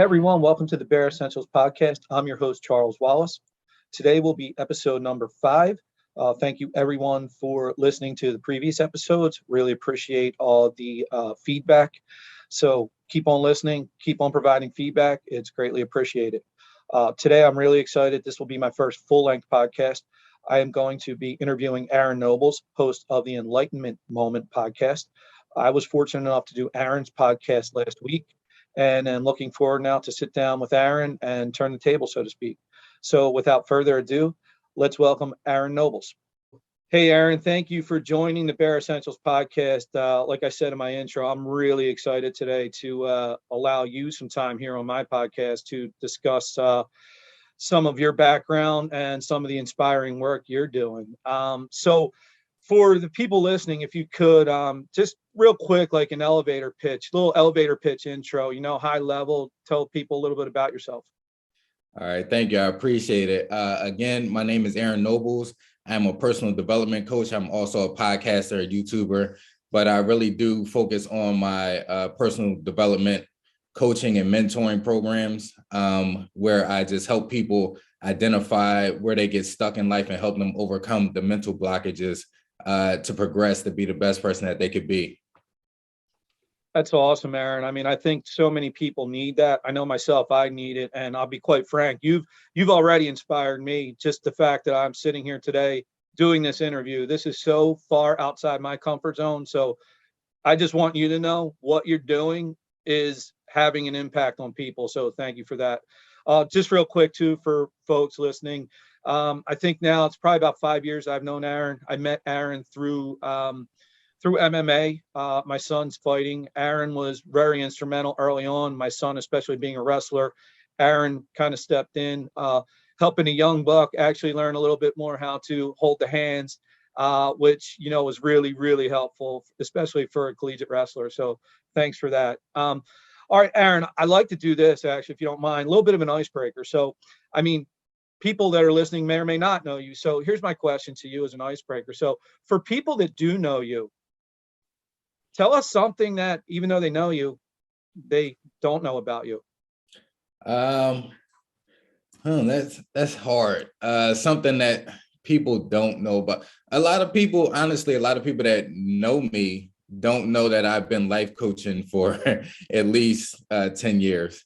Hey everyone, welcome to the Bear Essentials podcast. I'm your host, Charles Wallace. Today will be episode number 5. Thank you everyone for listening to the previous episodes. Really appreciate all the feedback. So keep on listening, keep on providing feedback. It's greatly appreciated. Today I'm really excited. This will be my first full-length podcast. I am going to be interviewing Aaron Nobles, host of the Enlightenment Moment podcast. I was fortunate enough to do Aaron's podcast last week, and I'm looking forward now to sit down with Aaron and turn the table, so to speak. So without further ado, let's welcome Aaron Nobles. Hey, Aaron, thank you for joining the Bear Essentials podcast. Like I said in my intro, I'm really excited today to allow you some time here on my podcast to discuss some of your background and some of the inspiring work you're doing. So for the people listening, if you could just real quick, like an elevator pitch, little elevator pitch intro, high level, tell people a little bit about yourself. All right, thank you. I appreciate it. Again, my name is Aaron Nobles. I'm a personal development coach. I'm also a podcaster, a YouTuber, but I really do focus on my personal development coaching and mentoring programs, where I just help people identify where they get stuck in life and help them overcome the mental blockages to progress to be the best person that they could be. That's awesome, Aaron. I mean, I think so many people need that. I know myself, I need it. And I'll be quite frank, you've already inspired me. Just the fact that I'm sitting here today doing this interview, this is so far outside my comfort zone. So I just want you to know what you're doing is having an impact on people. So thank you for that. Just real quick too, for folks listening. I think now it's probably about 5 years I've known Aaron. I met Aaron through MMA. My son's fighting. Aaron was very instrumental early on. My son, especially being a wrestler, Aaron kind of stepped in, helping a young buck actually learn a little bit more how to hold the hands, which, was really, really helpful, especially for a collegiate wrestler. So thanks for that. All right, Aaron, I like to do this, actually, if you don't mind, a little bit of an icebreaker. So, I mean, people that are listening may or may not know you. So here's my question to you as an icebreaker. So for people that do know you, tell us something that, even though they know you, they don't know about you. That's hard. Something that people don't know, but a lot of people that know me don't know that I've been life coaching for at least 10 years.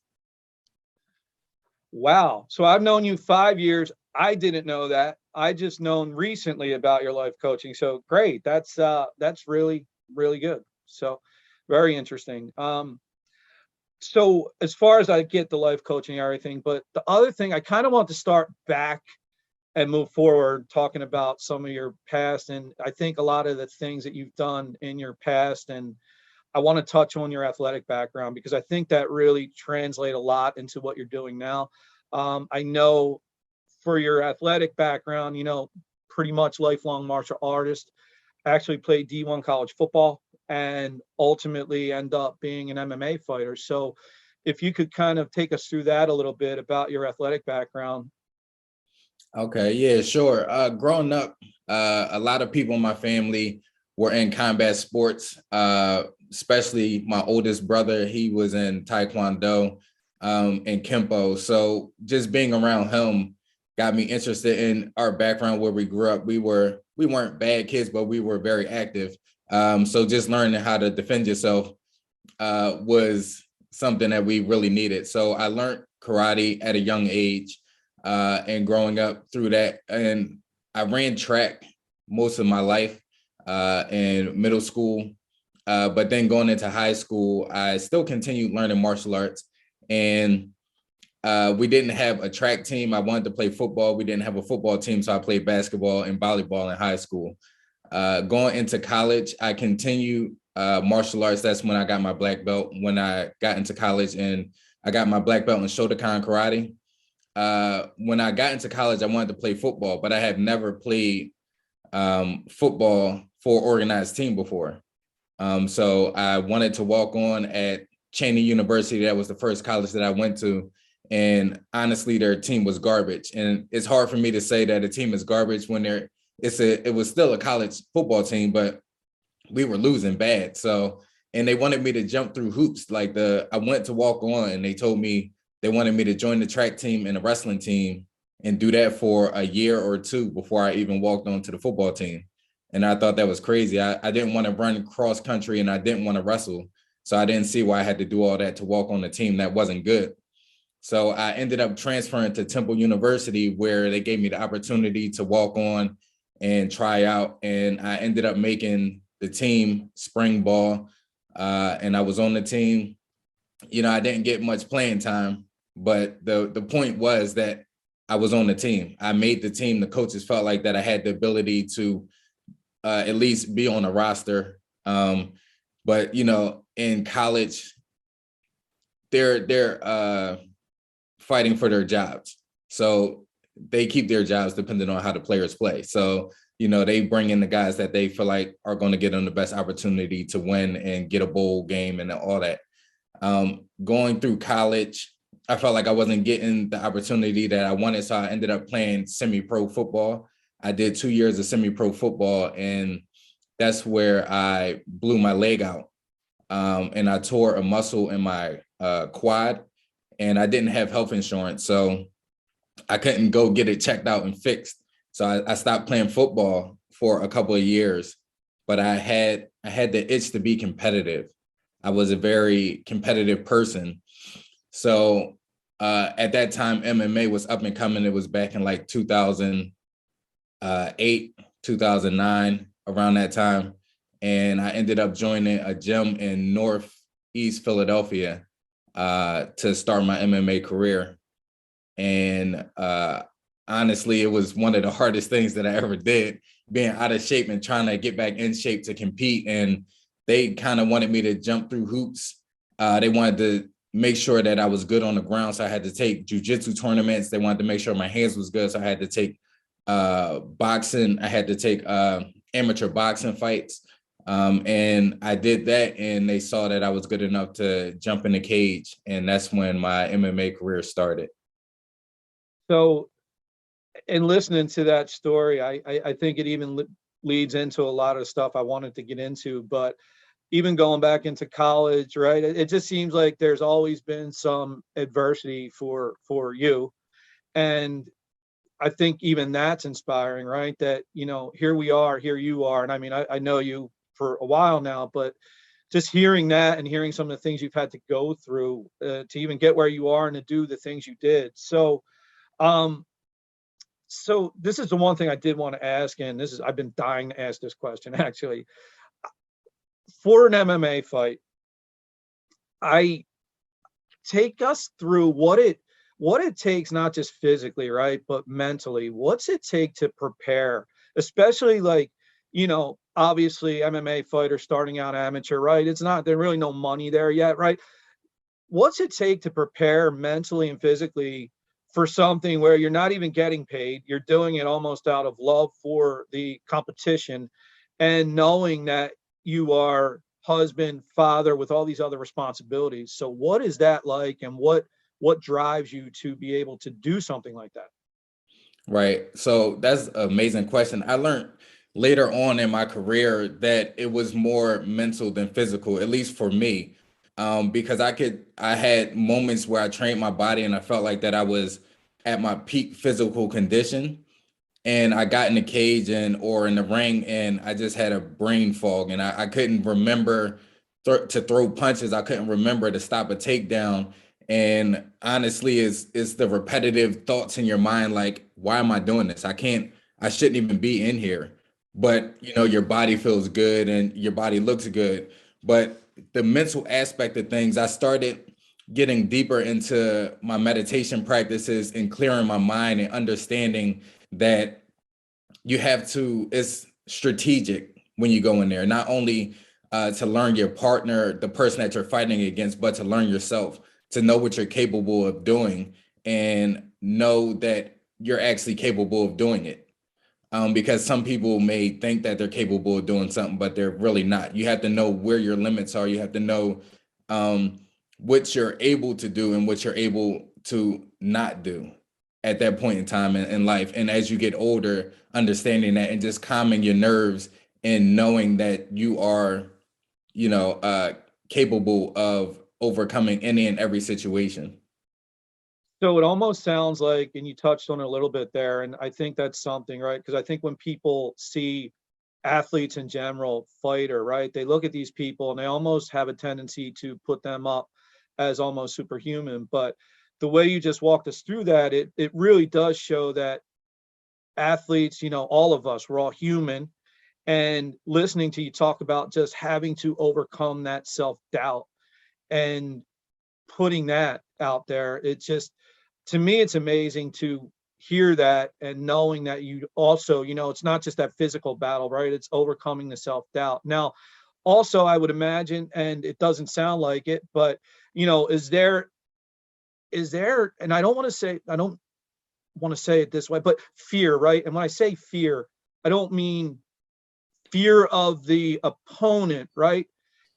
Wow. So I've known you 5 years. I didn't know that. I just known recently about your life coaching. So great. That's really, really good. So very interesting. So as far as I get the life coaching and everything, but the other thing, I kind of want to start back and move forward talking about some of your past. And I think a lot of the things that you've done in your past, and I want to touch on your athletic background because I think that really translates a lot into what you're doing now. I know for your athletic background, pretty much lifelong martial artist, actually played D1 college football and ultimately end up being an MMA fighter. So if you could kind of take us through that a little bit about your athletic background. Okay, yeah, sure. Growing up, a lot of people in my family were in combat sports, especially my oldest brother. He was in Taekwondo and Kempo. So just being around him got me interested in our background where we grew up. We weren't bad kids, but we were very active. So just learning how to defend yourself was something that we really needed. So I learned karate at a young age. And growing up through that, and I ran track most of my life in middle school, but then going into high school, I still continued learning martial arts, and we didn't have a track team. I wanted to play football. We didn't have a football team, so I played basketball and volleyball in high school. Going into college, I continued martial arts. That's when I got my black belt. When I got into college, and I got my black belt in Shotokan karate. When I got into college, I wanted to play football, but I have never played football for an organized team before. So I wanted to walk on at Cheney University. That was the first college that I went to. And honestly, their team was garbage. And it's hard for me to say that a team is garbage when it was still a college football team, but we were losing bad. So, and they wanted me to jump through hoops. I went to walk on and they told me they wanted me to join the track team and the wrestling team and do that for a year or two before I even walked onto the football team. And I thought that was crazy. I didn't want to run cross country and I didn't want to wrestle. So I didn't see why I had to do all that to walk on the team that wasn't good. So I ended up transferring to Temple University, where they gave me the opportunity to walk on and try out. And I ended up making the team spring ball. And I was on the team. You know, I didn't get much playing time, but the point was that I was on the team. I made the team. The coaches felt like that I had the ability to at least be on a roster. But, you know, in college, they're fighting for their jobs. So they keep their jobs depending on how the players play. So, you know, they bring in the guys that they feel like are going to get them the best opportunity to win and get a bowl game and all that. Going through college, I felt like I wasn't getting the opportunity that I wanted. So I ended up playing semi-pro football. I did 2 years of semi-pro football, and that's where I blew my leg out. And I tore a muscle in my quad, and I didn't have health insurance. So I couldn't go get it checked out and fixed. So I stopped playing football for a couple of years, but I had the itch to be competitive. I was a very competitive person. So at that time, MMA was up and coming. It was back in like 2008, 2009, around that time. And I ended up joining a gym in Northeast Philadelphia to start my MMA career. And honestly, it was one of the hardest things that I ever did, being out of shape and trying to get back in shape to compete. And they kind of wanted me to jump through hoops. They wanted to make sure that I was good on the ground. So I had to take jujitsu tournaments. They wanted to make sure my hands was good. So I had to take boxing. I had to take amateur boxing fights. And I did that, and they saw that I was good enough to jump in the cage. And that's when my MMA career started. So, in listening to that story, I think it even leads into a lot of stuff I wanted to get into. But even going back into college, right? It just seems like there's always been some adversity for you, and I think even that's inspiring, right? That, you know, here we are, here you are, and I mean, I know you for a while now, but just hearing that and hearing some of the things you've had to go through to even get where you are and to do the things you did. Um, so this is the one thing I did want to ask, and this is I've been dying to ask this question actually. For an MMA fight, I take us through what it takes, not just physically, right, but mentally. What's it take to prepare, especially like, you know, obviously MMA fighters starting out amateur, right? It's not there's really no money there yet, right? What's it take to prepare mentally and physically for something where you're not even getting paid, you're doing it almost out of love for the competition, and knowing that you are husband, father with all these other responsibilities? So what is that like, and what drives you to be able to do something like that? Right. So that's an amazing question. I learned later on in my career that it was more mental than physical, at least for me. Because I had moments where I trained my body and I felt like that I was at my peak physical condition, and I got in the cage and or in the ring, and I just had a brain fog, and I couldn't remember to throw punches. I couldn't remember to stop a takedown. And honestly, it's the repetitive thoughts in your mind, like, why am I doing this? I shouldn't even be in here. But you know, your body feels good and your body looks good. But the mental aspect of things, I started getting deeper into my meditation practices and clearing my mind and understanding that you have to, it's strategic when you go in there, not only to learn your partner, the person that you're fighting against, but to learn yourself, to know what you're capable of doing and know that you're actually capable of doing it. Because some people may think that they're capable of doing something, but they're really not. You have to know where your limits are. You have to know um, what you're able to do and what you're able to not do at that point in time in life. And as you get older, understanding that and just calming your nerves and knowing that you are, you know, capable of overcoming any and every situation. So it almost sounds like, and you touched on it a little bit there, and I think that's something, right? Because I think when people see athletes in general, fighter, right, they look at these people and they almost have a tendency to put them up as almost superhuman. But the way you just walked us through that, it really does show that athletes, all of us, we're all human. And listening to you talk about just having to overcome that self-doubt and putting that out there, it just, to me, it's amazing to hear that and knowing that you also, it's not just that physical battle, right? It's overcoming the self-doubt. Now, also, I would imagine, and it doesn't sound like it, but is there, and I don't want to say it this way, but fear, right? And when I say fear, I don't mean fear of the opponent, right?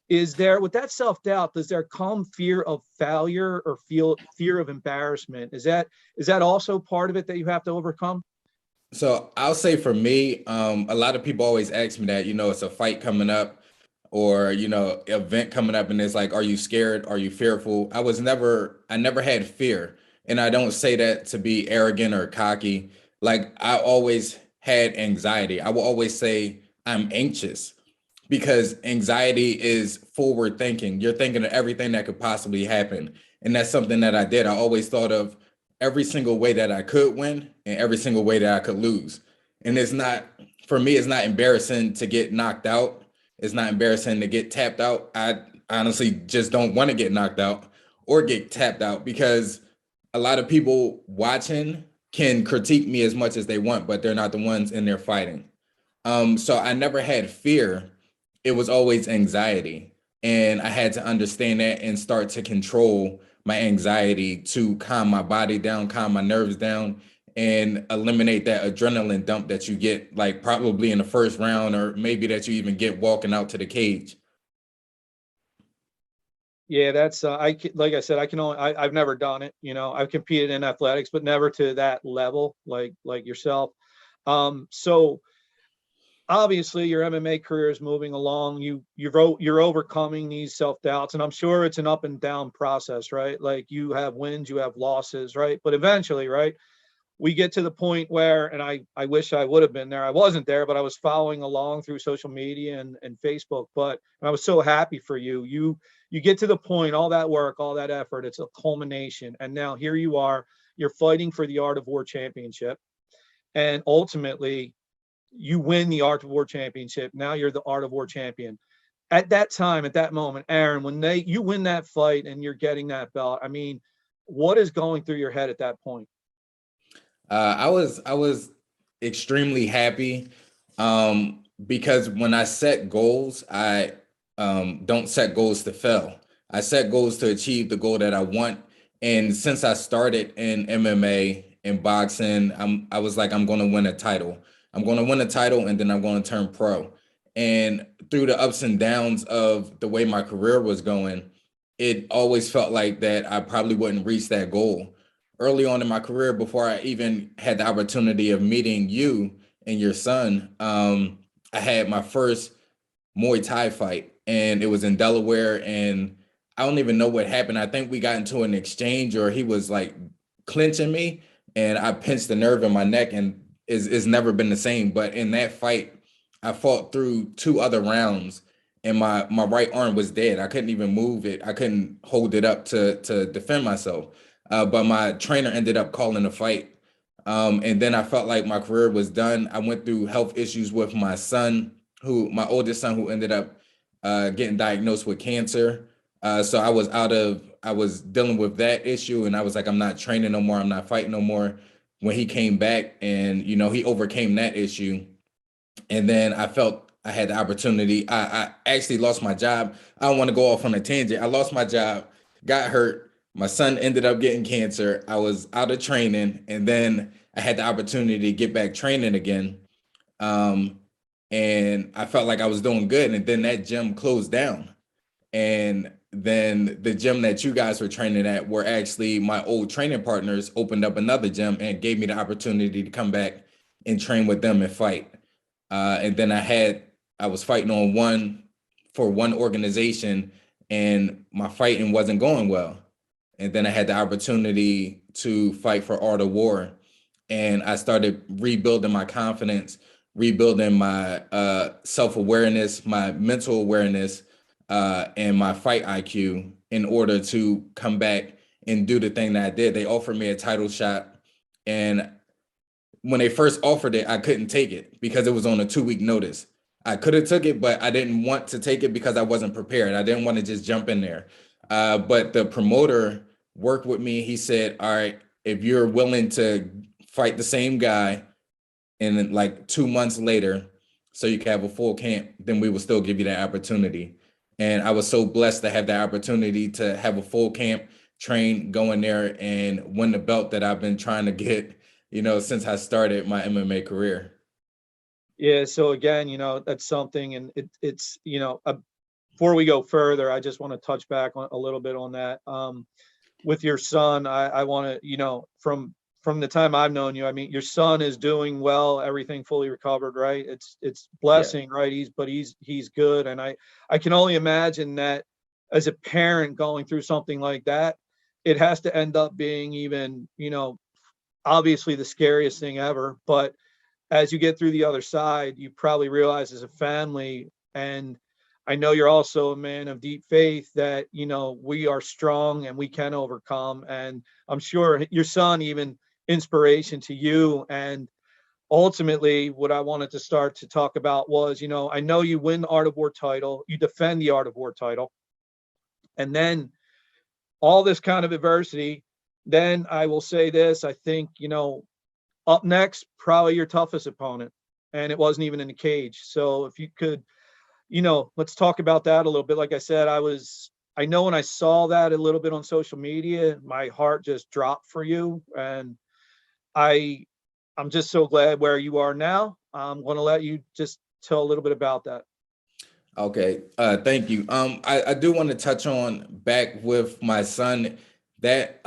Is there, with that self-doubt, does there come fear of failure or feel fear of embarrassment? Is that also part of it that you have to overcome? So I'll say for me, a lot of people always ask me that, it's a fight coming up or, event coming up and it's like, are you scared? Are you fearful? I never had fear. And I don't say that to be arrogant or cocky. Like I always had anxiety. I will always say I'm anxious because anxiety is forward thinking. You're thinking of everything that could possibly happen. And that's something that I did. I always thought of every single way that I could win and every single way that I could lose. And it's not, for me, it's not embarrassing to get knocked out. It's not embarrassing to get tapped out. I honestly just don't want to get knocked out or get tapped out because a lot of people watching can critique me as much as they want, but they're not the ones in there fighting. So I never had fear. It was always anxiety. And I had to understand that and start to control my anxiety to calm my body down, calm my nerves down, and eliminate that adrenaline dump that you get, like probably in the first round, or maybe that you even get walking out to the cage. Yeah, that's like I said, I can only I've never done it. I've competed in athletics, but never to that level, like yourself. So obviously your MMA career is moving along. You're overcoming these self-doubts, and I'm sure it's an up and down process, right? Like you have wins, you have losses, right? But eventually, right, we get to the point where, and I wish I would have been there. I wasn't there, but I was following along through social media and Facebook. But I was so happy for you. You get to the point, all that work, all that effort, it's a culmination. And now here you are, you're fighting for the Art of War Championship. And ultimately, you win the Art of War Championship. Now you're the Art of War champion. At that time, at that moment, Aaron, when you win that fight and you're getting that belt, I mean, what is going through your head at that point? I was extremely happy because when I set goals, I don't set goals to fail. I set goals to achieve the goal that I want. And since I started in MMA and boxing, I was like, I'm going to win a title. I'm going to win a title, and then I'm going to turn pro. And through the ups and downs of the way my career was going, it always felt like that I probably wouldn't reach that goal early on in my career before I even had the opportunity of meeting you and your son. I had my first Muay Thai fight, and it was in Delaware. And I don't even know what happened. I think we got into an exchange, or he was like clinching me, and I pinched the nerve in my neck, and it's never been the same. But in that fight, I fought through two other rounds, and my right arm was dead. I couldn't even move it. I couldn't hold it up to defend myself. But my trainer ended up calling a fight. And then I felt like my career was done. I went through health issues with my son, my oldest son, who ended up getting diagnosed with cancer. So I was dealing with that issue, and I was like, I'm not training no more. I'm not fighting no more. When he came back, and he overcame that issue, and then I felt I had the opportunity. I actually lost my job. I don't want to go off on a tangent. I lost my job, got hurt. My son ended up getting cancer. I was out of training, and then I had the opportunity to get back training again. Um, and I felt like I was doing good. And then that gym closed down. And then the gym that you guys were training at were actually my old training partners opened up another gym and gave me the opportunity to come back and train with them and fight. And then I was fighting on one organization, and my fighting wasn't going well. And then I had the opportunity to fight for Art of War. And I started rebuilding my confidence, rebuilding my self-awareness, my mental awareness, and my fight IQ in order to come back and do the thing that I did. They offered me a title shot, and when they first offered it, I couldn't take it because it was on a 2-week notice. I could have took it, but I didn't want to take it because I wasn't prepared. I didn't want to just jump in there. But the promoter worked with me. He said, all right, if you're willing to fight the same guy and then like 2 months later, so you can have a full camp, then we will still give you that opportunity. And I was so blessed to have that opportunity to have a full camp, train, go in there and win the belt that I've been trying to get, since I started my MMA career. Yeah. So again, that's something, and it's, before we go further, I just want to touch back on a little bit on that. With your son, I want to, from the time I've known you, I mean, your son is doing well, everything fully recovered, right? It's blessing, right? He's good. And I can only imagine that as a parent going through something like that, it has to end up being even, obviously the scariest thing ever. But as you get through the other side, you probably realize as a family, and I know you're also a man of deep faith, that, we are strong and we can overcome. And I'm sure your son, even inspiration to you. And ultimately, what I wanted to start to talk about was, I know you win the Art of War title, you defend the Art of War title, and then all this kind of adversity. Then I will say this, I think, up next, probably your toughest opponent, and it wasn't even in the cage. So if you could, let's talk about that a little bit. Like I said, I know when I saw that a little bit on social media, my heart just dropped for you. And I'm just so glad where you are now. I'm going to let you just tell a little bit about that. Okay, thank you. I do want to touch on back with my son. That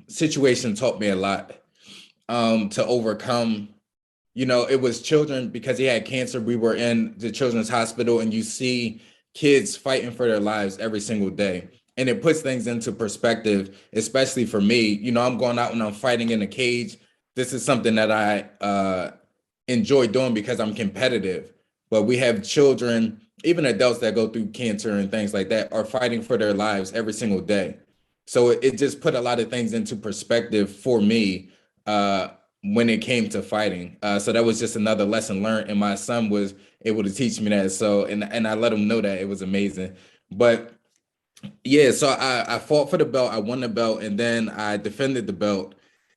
situation taught me a lot to overcome. It was children because he had cancer. We were in the children's hospital, and you see kids fighting for their lives every single day. And it puts things into perspective, especially for me. I'm going out and I'm fighting in a cage. This is something that I enjoy doing because I'm competitive. But we have children, even adults that go through cancer and things like that, are fighting for their lives every single day. So it just put a lot of things into perspective for me when it came to fighting. So that was just another lesson learned, and my son was able to teach me that. So, and I let him know that. It was amazing. But yeah, so I fought for the belt, I won the belt, and then I defended the belt.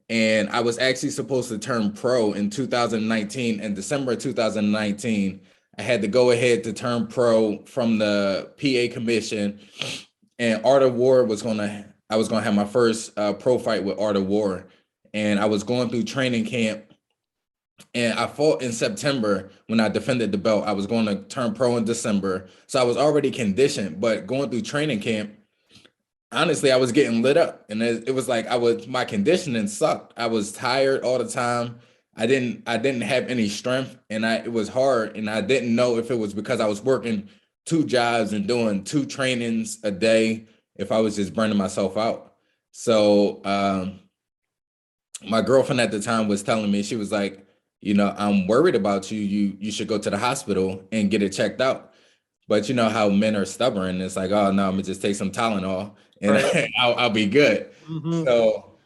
And I was actually supposed to turn pro in 2019. In December of 2019, I had to go ahead to turn pro from the PA commission. And Art of War I was gonna have my first pro fight with Art of War. And I was going through training camp, and I fought in September when I defended the belt. I was going to turn pro in December. So I was already conditioned, but going through training camp, honestly, I was getting lit up, and it was like my conditioning sucked. I was tired all the time. I didn't have any strength, and it was hard, and I didn't know if it was because I was working 2 jobs and doing 2 trainings a day, if I was just burning myself out. So my girlfriend at the time was telling me, she was like, I'm worried about you. You should go to the hospital and get it checked out. But you know how men are stubborn. It's like, oh no, I'm gonna just take some Tylenol and Right. I'll be good. Mm-hmm. So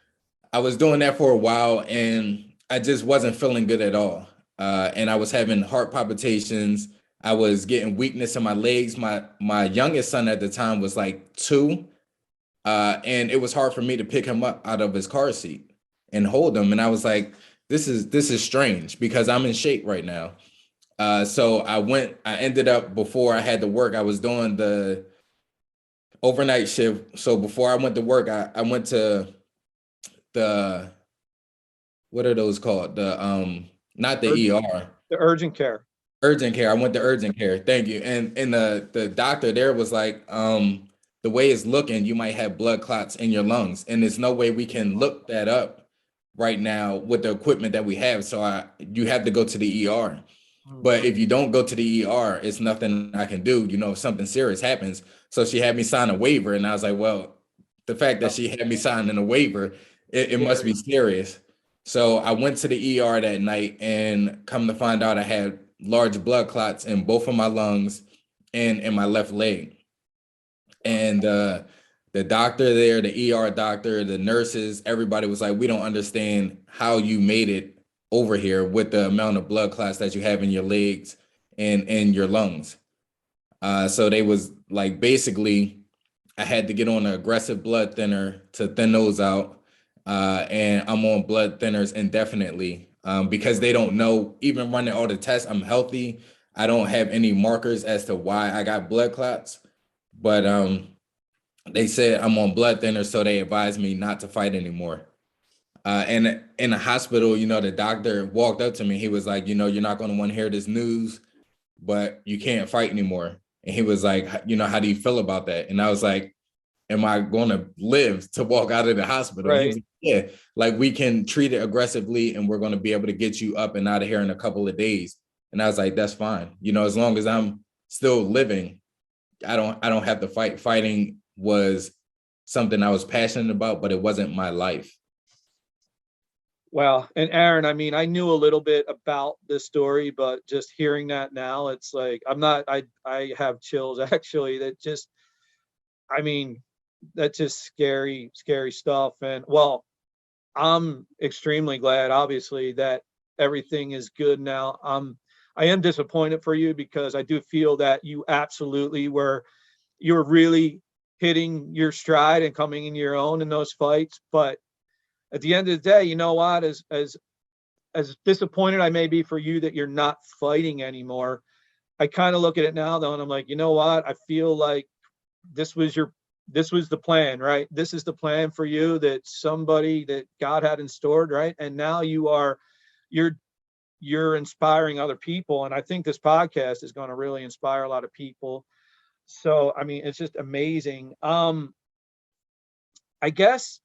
I was doing that for a while, and I just wasn't feeling good at all. And I was having heart palpitations. I was getting weakness in my legs. My youngest son at the time was like 2, and it was hard for me to pick him up out of his car seat and hold him. And I was like, this is strange because I'm in shape right now. So I ended up, before I had to work, I was doing the overnight shift. So before I went to work, I went to the, what are those called? Not the Urgent, ER, the urgent care. urgent care. I went to urgent care. Thank you. And the doctor there was like, the way it's looking, you might have blood clots in your lungs, and there's no way we can look that up right now with the equipment that we have. So you have to go to the ER. But if you don't go to the ER, it's nothing I can do, if something serious happens. So she had me sign a waiver, and I was like, well, the fact that she had me sign in a waiver it must be Scary. serious. So I went to the ER that night, and come to find out I had large blood clots in both of my lungs and in my left leg. And the doctor there, the ER doctor, the nurses, everybody was like, we don't understand how you made it over here with the amount of blood clots that you have in your legs and in your lungs. So they was like, basically, I had to get on an aggressive blood thinner to thin those out. And I'm on blood thinners indefinitely, because they don't know, even running all the tests, I'm healthy. I don't have any markers as to why I got blood clots. But they said I'm on blood thinners, so they advised me not to fight anymore. And in the hospital, the doctor walked up to me. He was like, you're not going to want to hear this news, but you can't fight anymore. And he was like, how do you feel about that? And I was like, am I going to live to walk out of the hospital? And he was Right. like, yeah, like, we can treat it aggressively, and we're going to be able to get you up and out of here in a couple of days. And I was like, that's fine. As long as I'm still living, I don't have to fight. Fighting was something I was passionate about, but it wasn't my life. Well, and Aaron, I mean, I knew a little bit about this story, but just hearing that now, it's like I have chills actually. That just, I mean, that's just scary, scary stuff. And well, I'm extremely glad, obviously, that everything is good now. I am disappointed for you because I do feel that you were really hitting your stride and coming in your own in those fights. But at the end of the day, you know what? As disappointed I may be for you that you're not fighting anymore, I kind of look at it now though, and I'm like, you know what? I feel like this was your this was the plan, right? This is the plan for you that somebody that God had in store, right? And now you're you're inspiring other people. And I think this podcast is going to really inspire a lot of people. So I mean, it's just amazing. I guess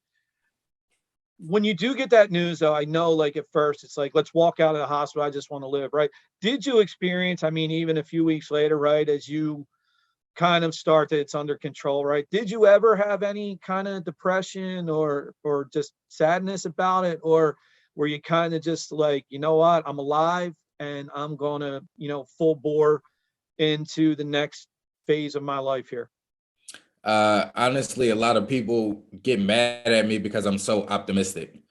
when you do get that news though, I know like at first it's like, let's walk out of the hospital. I just want to live, right? Did you experience, I mean, even a few weeks later, right, as you kind of start that it's under control, right? Did you ever have any kind of depression or just sadness about it? Or were you kind of just like, you know what, I'm alive and I'm gonna, full bore into the next phase of my life here? Honestly, a lot of people get mad at me because I'm so optimistic.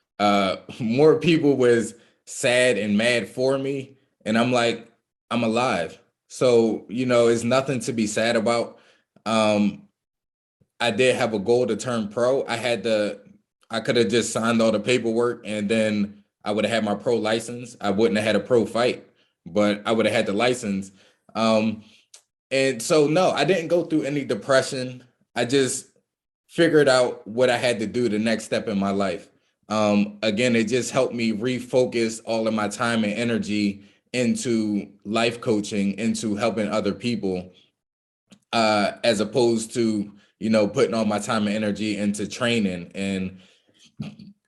More people was sad and mad for me, and I'm like, I'm alive. So, it's nothing to be sad about. Um, I did have a goal to turn pro. I could have just signed all the paperwork, and then I would have had my pro license. I wouldn't have had a pro fight, but I would have had the license. Um, and so, no, I didn't go through any depression. I just figured out what I had to do the next step in my life. Again, it just helped me refocus all of my time and energy into life coaching, into helping other people, as opposed to, putting all my time and energy into training and,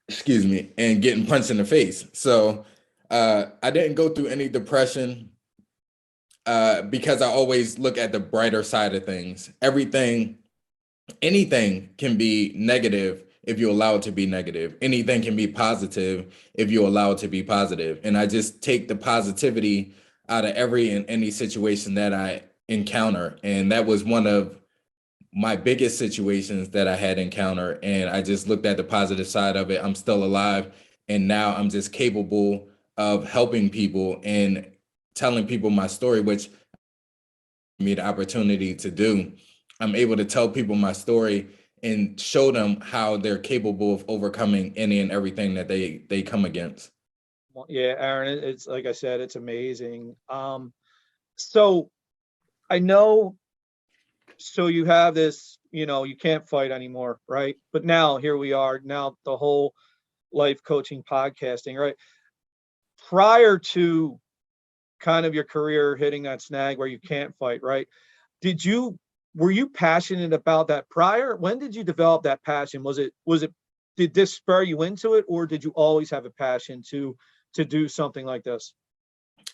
excuse me, and getting punched in the face. So I didn't go through any depression, because I always look at the brighter side of things. Anything can be negative if you allow it to be negative. Anything can be positive if you allow it to be positive. And I just take the positivity out of every and any situation that I encounter. And that was one of my biggest situations that I had encountered. And I just looked at the positive side of it. I'm still alive. And now I'm just capable of helping people and telling people my story, which me the opportunity to do. I'm able to tell people my story and show them how they're capable of overcoming any and everything that they come against. Well, yeah, Aaron, it's like I said, it's amazing. So I know, so you have this, you can't fight anymore, right? But now here we are, now the whole life coaching podcasting, right? Prior to kind of your career hitting that snag where you can't fight, right? Did you Were you passionate about that prior? When did you develop that passion? Was it did this spur you into it, or did you always have a passion to do something like this?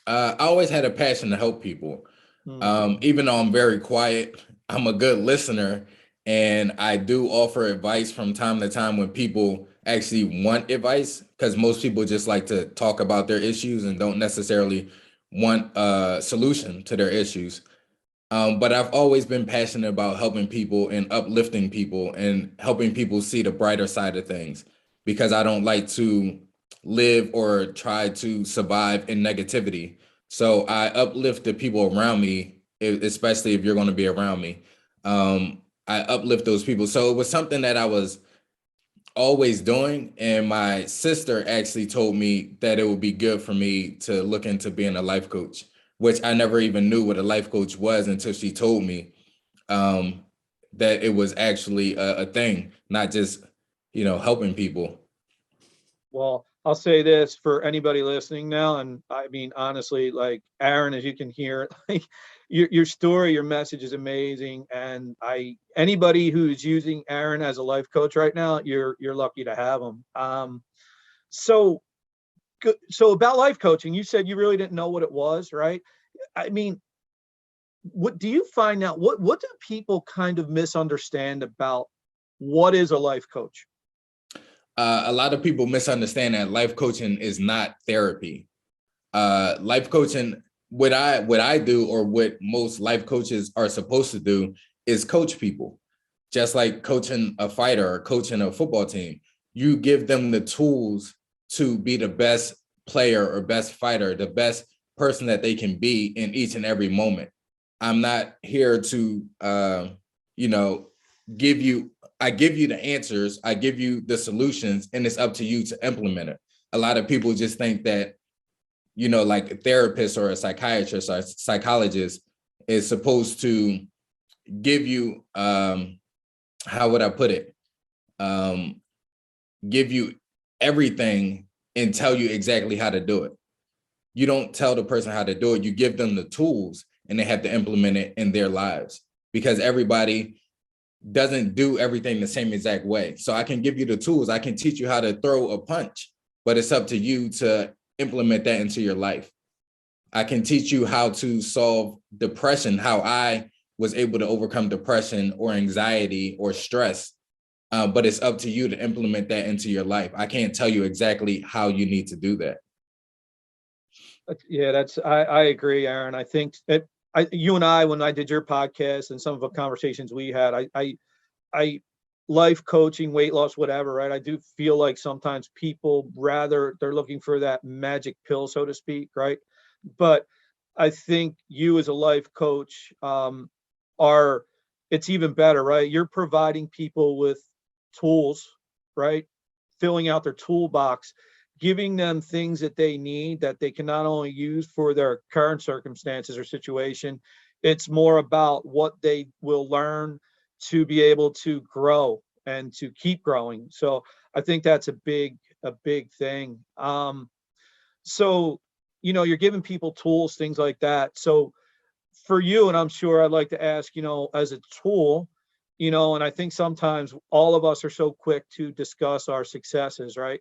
I always had a passion to help people. Hmm. Even though I'm very quiet, I'm a good listener, and I do offer advice from time to time when people actually want advice, because most people just like to talk about their issues and don't necessarily want a solution to their issues. But I've always been passionate about helping people and uplifting people and helping people see the brighter side of things, because I don't like to live or try to survive in negativity. So I uplift the people around me, especially if you're going to be around me. I uplift those people. So it was something that I was always doing. And my sister actually told me that it would be good for me to look into being a life coach, which I never even knew what a life coach was until she told me um, that it was actually a thing, not just, helping people. Well, I'll say this for anybody listening now, and I mean honestly, like Aaron, as you can hear, like your story, your message is amazing, and anybody who's using Aaron as a life coach right now, you're lucky to have him. So so about life coaching, you said you really didn't know what it was, right? I mean, what do you find out? What do people kind of misunderstand about what is a life coach? A lot of people misunderstand that life coaching is not therapy. Life coaching, what I do, or what most life coaches are supposed to do, is coach people. Just like coaching a fighter or coaching a football team, you give them the tools to be the best player or best fighter, the best person that they can be in each and every moment. I'm not here to, you know, give you, I give you the answers, I give you the solutions, and it's up to you to implement it. A lot of people just think that, like a therapist or a psychiatrist or a psychologist is supposed to give you, how would I put it? Um, give you everything and tell you exactly how to do it. You don't tell the person how to do it. You give them the tools and they have to implement it in their lives, because everybody doesn't do everything the same exact way. So I can give you the tools. I can teach you how to throw a punch, but it's up to you to implement that into your life. I can teach you how to solve depression, how I was able to overcome depression or anxiety or stress. But it's up to you to implement that into your life. I can't tell you exactly how you need to do that. Yeah, I agree, Aaron. I think that you and I, when I did your podcast and some of the conversations we had, I life coaching, weight loss, whatever, right? I do feel like sometimes people rather they're looking for that magic pill, so to speak, right? But I think you as a life coach are it's even better, right? You're providing people with tools, right? Filling out their toolbox, giving them things that they need that they can not only use for their current circumstances or situation, it's more about what they will learn to be able to grow and to keep growing. So I think that's a big thing. So you're giving people tools, things like that. So for you, and I'm sure I'd like to ask, as a tool, and I think sometimes all of us are so quick to discuss our successes, right?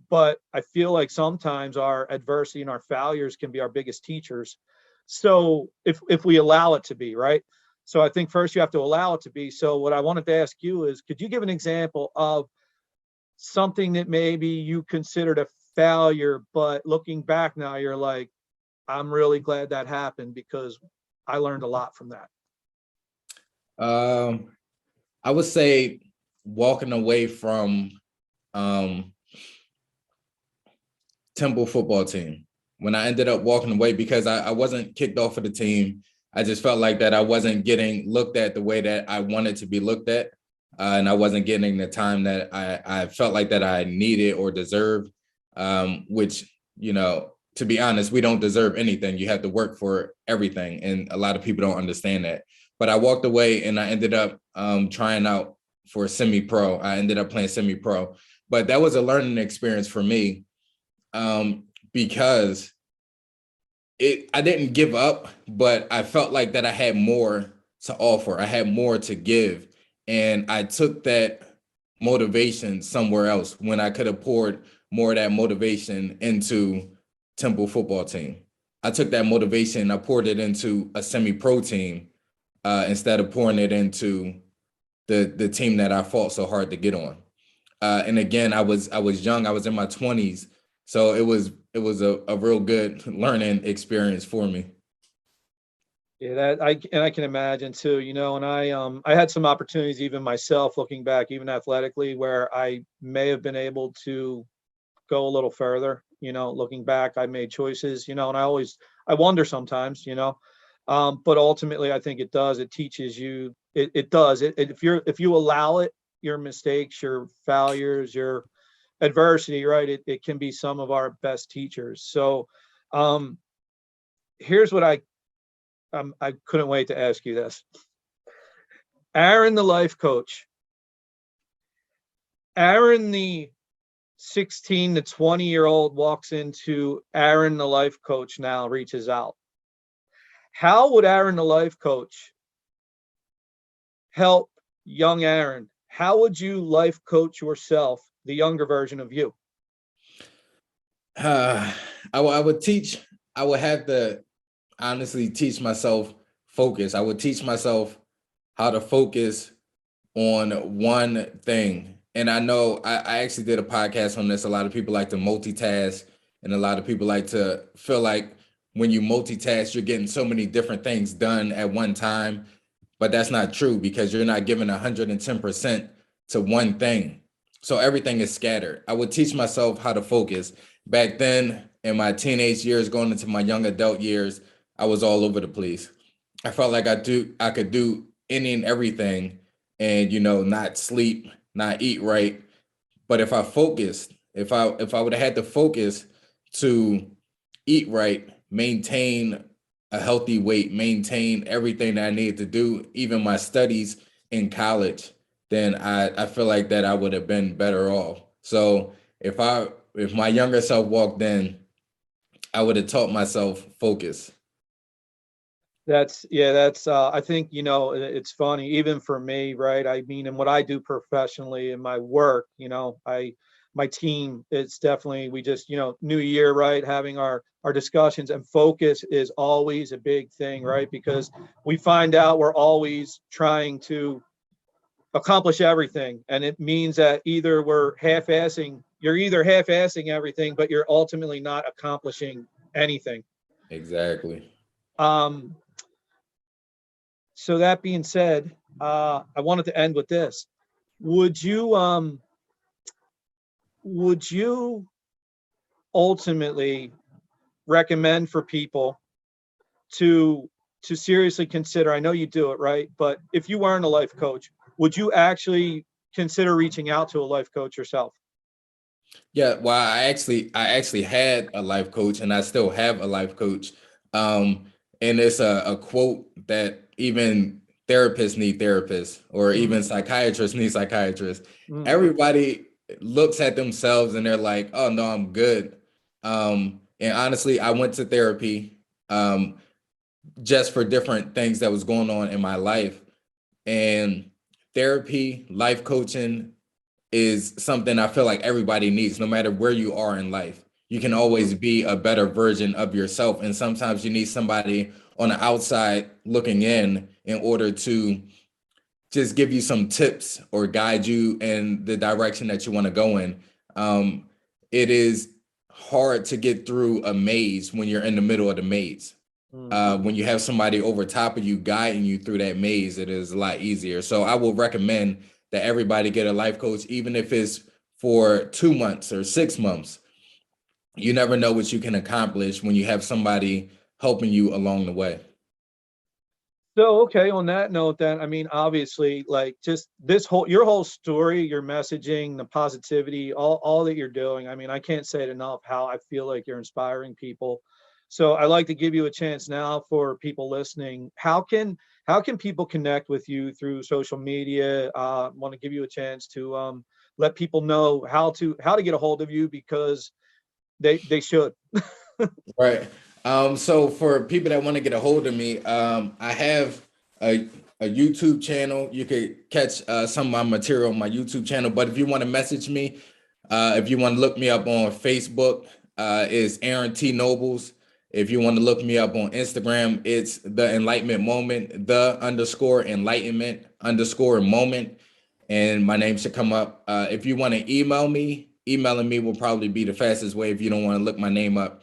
But I feel like sometimes our adversity and our failures can be our biggest teachers. So if we allow it to be, right? So I think first you have to allow it to be. So what I wanted to ask you is, could you give an example of something that maybe you considered a failure, but looking back now, you're like, I'm really glad that happened because I learned a lot from that. Um, I would say walking away from um, Temple football team. When I ended up walking away, because I wasn't kicked off of the team, I just felt like that I wasn't getting looked at the way that I wanted to be looked at. And I wasn't getting the time that I felt like that I needed or deserved, which, to be honest, we don't deserve anything. You have to work for everything. And a lot of people don't understand that. But I walked away and I ended up trying out for semi-pro. I ended up playing semi-pro. But that was a learning experience for me, because I didn't give up, but I felt like that I had more to offer. I had more to give. And I took that motivation somewhere else when I could have poured more of that motivation into Temple football team. I took that motivation, I poured it into a semi-pro team, instead of pouring it into the team that I fought so hard to get on. And again, I was young. I was in my 20s, so it was a real good learning experience for me. Yeah, I can imagine too, and I had some opportunities even myself looking back, even athletically, where I may have been able to go a little further. Looking back, I made choices, and I wonder sometimes, but ultimately I think it teaches you, it does if you allow it, your mistakes, your failures, your adversity, right? It can be some of our best teachers. So, um, here's what I couldn't wait to ask you this. Aaron, the life coach, Aaron, the 16 to 20-year-old walks into Aaron, the life coach now, reaches out. How would Aaron, the life coach, help young Aaron? How would you life coach yourself, the younger version of you? Uh, I would teach. I would have to honestly teach myself focus. I would teach myself how to focus on one thing. And I know I actually did a podcast on this. A lot of people like to multitask, and a lot of people like to feel like when you multitask, you're getting so many different things done at one time. But that's not true because you're not giving 110% to one thing. So everything is scattered. I would teach myself how to focus. Back then, in my teenage years, going into my young adult years, I was all over the place. I felt like I could do any and everything, and not sleep, not eat right. But if I focused, if I would have had to focus to eat right, maintain a healthy weight, maintain everything that I needed to do, even my studies in college, then I feel like that I would have been better off. So if my younger self walked in, I would have taught myself focus. That's I think, it's funny, even for me, right? I mean, in what I do professionally in my work, my team, it's definitely, we just, new year, right? Having our discussions, and focus is always a big thing, right? Because we find out we're always trying to accomplish everything. And it means that you're either half-assing everything, but you're ultimately not accomplishing anything. Exactly. Um, So that being said, I wanted to end with this. Would you would you ultimately recommend for people to seriously consider? I know you do it, right? But if you weren't a life coach, would you actually consider reaching out to a life coach yourself? Yeah, well, I actually had a life coach, and I still have a life coach. Um, and it's a quote that even therapists need therapists, or even Mm, psychiatrists need psychiatrists. mm. Everybody looks at themselves and they're like, "Oh no, I'm good." And honestly, I went to therapy um, just for different things that was going on in my life, and therapy, life coaching is something I feel like everybody needs, no matter where you are in life. You can always be a better version of yourself. And sometimes you need somebody on the outside looking in order to just give you some tips or guide you in the direction that you want to go in. Um, it is hard to get through a maze when you're in the middle of the maze. Mm. When you have somebody over top of you guiding you through that maze, it is a lot easier. So I will recommend that everybody get a life coach, even if it's for 2 months or 6 months. You never know what you can accomplish when you have somebody helping you along the way. So, okay, on that note, then, I mean, obviously, like, just your whole story, your messaging, the positivity, all that you're doing. I mean, I can't say it enough how I feel like you're inspiring people. So I'd like to give you a chance now for people listening. How can people connect with you through social media? Want to give you a chance to let people know how to get a hold of you, because they should. Right. So for people that want to get a hold of me, I have a, a YouTube channel. You could catch some of my material on my YouTube channel. But if you want to message me, if you want to look me up on Facebook, it's Aaron T. Nobles. If you want to look me up on Instagram, it's the Enlightenment Moment, the underscore enlightenment underscore moment. and my name should come up. If you want to email me, emailing me will probably be the fastest way if you don't want to look my name up.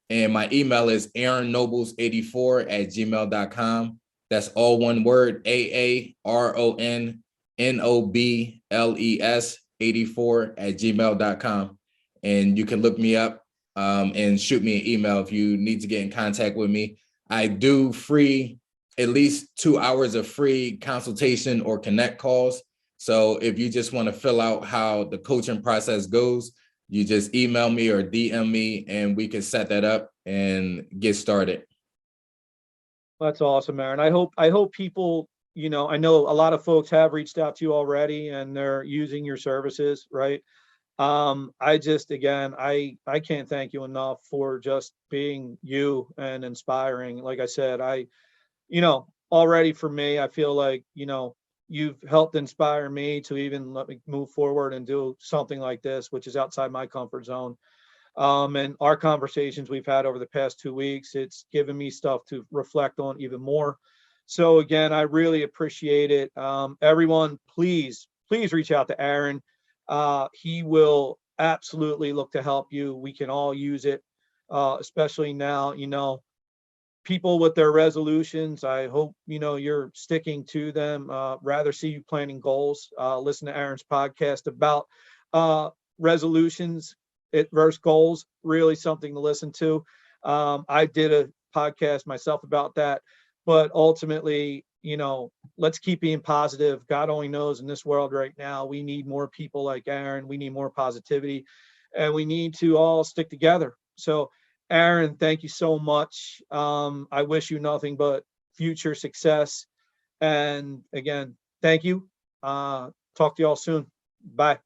And my email is aaronnobles84@gmail.com. That's all one word, AARONNOBLES84@gmail.com. And you can look me up and shoot me an email if you need to get in contact with me. I do free, at least 2 hours of free consultation or connect calls. So if you just want to fill out how the coaching process goes, you just email me or DM me and we can set that up and get started. That's awesome, Aaron. I hope people, I know a lot of folks have reached out to you already and they're using your services, right? I just, again, I can't thank you enough for just being you and inspiring. Like I said, already for me, I feel like, you've helped inspire me to even let me move forward and do something like this, which is outside my comfort zone. And our conversations we've had over the past 2 weeks, it's given me stuff to reflect on even more. So again, I really appreciate it. Everyone, please reach out to Aaron. He will absolutely look to help you. We can all use it, especially now, people with their resolutions. I hope, you're sticking to them. Rather see you planning goals. Listen to Aaron's podcast about resolutions it versus goals, really something to listen to. I did a podcast myself about that, but ultimately, let's keep being positive. God only knows in this world right now, we need more people like Aaron. We need more positivity and we need to all stick together. So, Aaron, thank you so much. I wish you nothing but future success. And again, thank you. Talk to y'all soon. Bye.